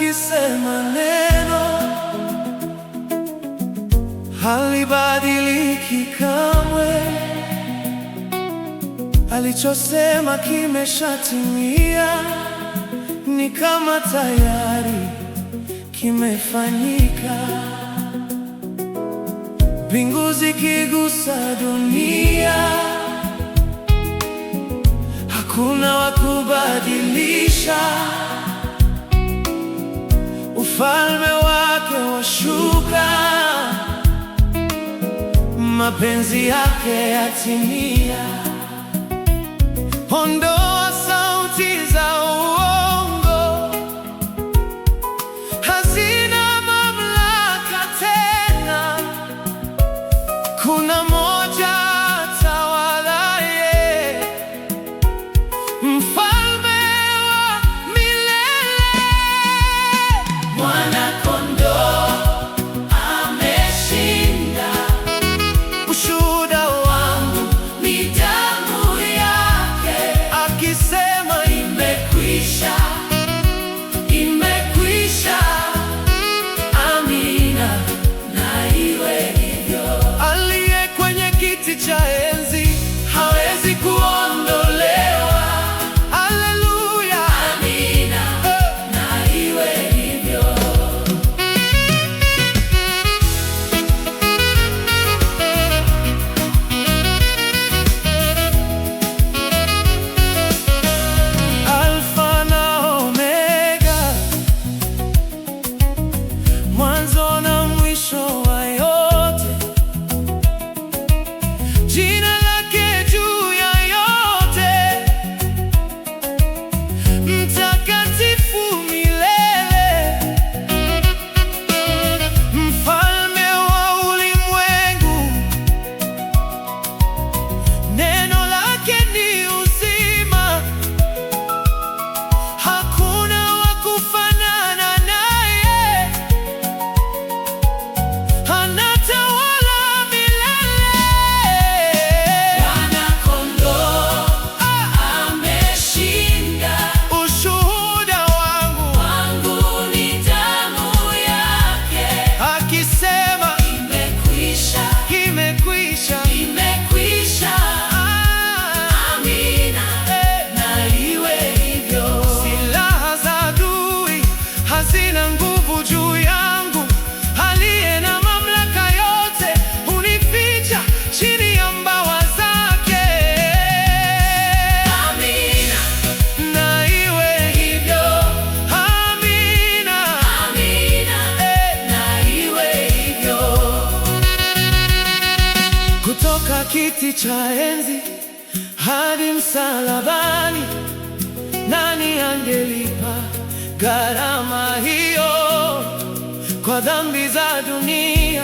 akisema neno halibadiliki kamwe. Alichosema kimeshatimia, ni kama tayari kimefanyika. Mbingu zikigusa dunia, hakuna wa kubadilisha. Ufalme wake washuka, mapenzi yake yatimia. Ondoa sauti za uongo, hazina mamlaka tena. Kuna moja tawalaye, mfalme wa milele. Mwana-Kondoo ameshinda. Ushuhuda wangu ni damu yake, akisema imekwisha, imekwisha. Amina, na iwe hivyo. Aliye kwenye kiti cha enzi hawezi kuondolewa. Haleluya, amina, na iwe hivyo. Alfa na Omega, mwanzo na mwisho wa yote. Jina lake juu ya yote, mtakatifu milele. Mfalme wa ulimwengu, neno lake ni uzima. Hakuna wa kufanana naye, anatawala milele. Mwana-Kondoo ameshinda. Ushuhuda wangu ni damu yake, akisema imekwisha, imekwisha, imekwisha. Amina, na iwe hivyo. Silaha za adui hazina nguvu juu yangu. Aliye na mamlaka yote hunificha chini ya mbawa zake. Amina, na iwe hivyo. Amina, amina, na iwe hivyo. Kutoka kiti cha enzi hadi msalabani, nani angelipa gharama hiyo kwa dhambi za dunia?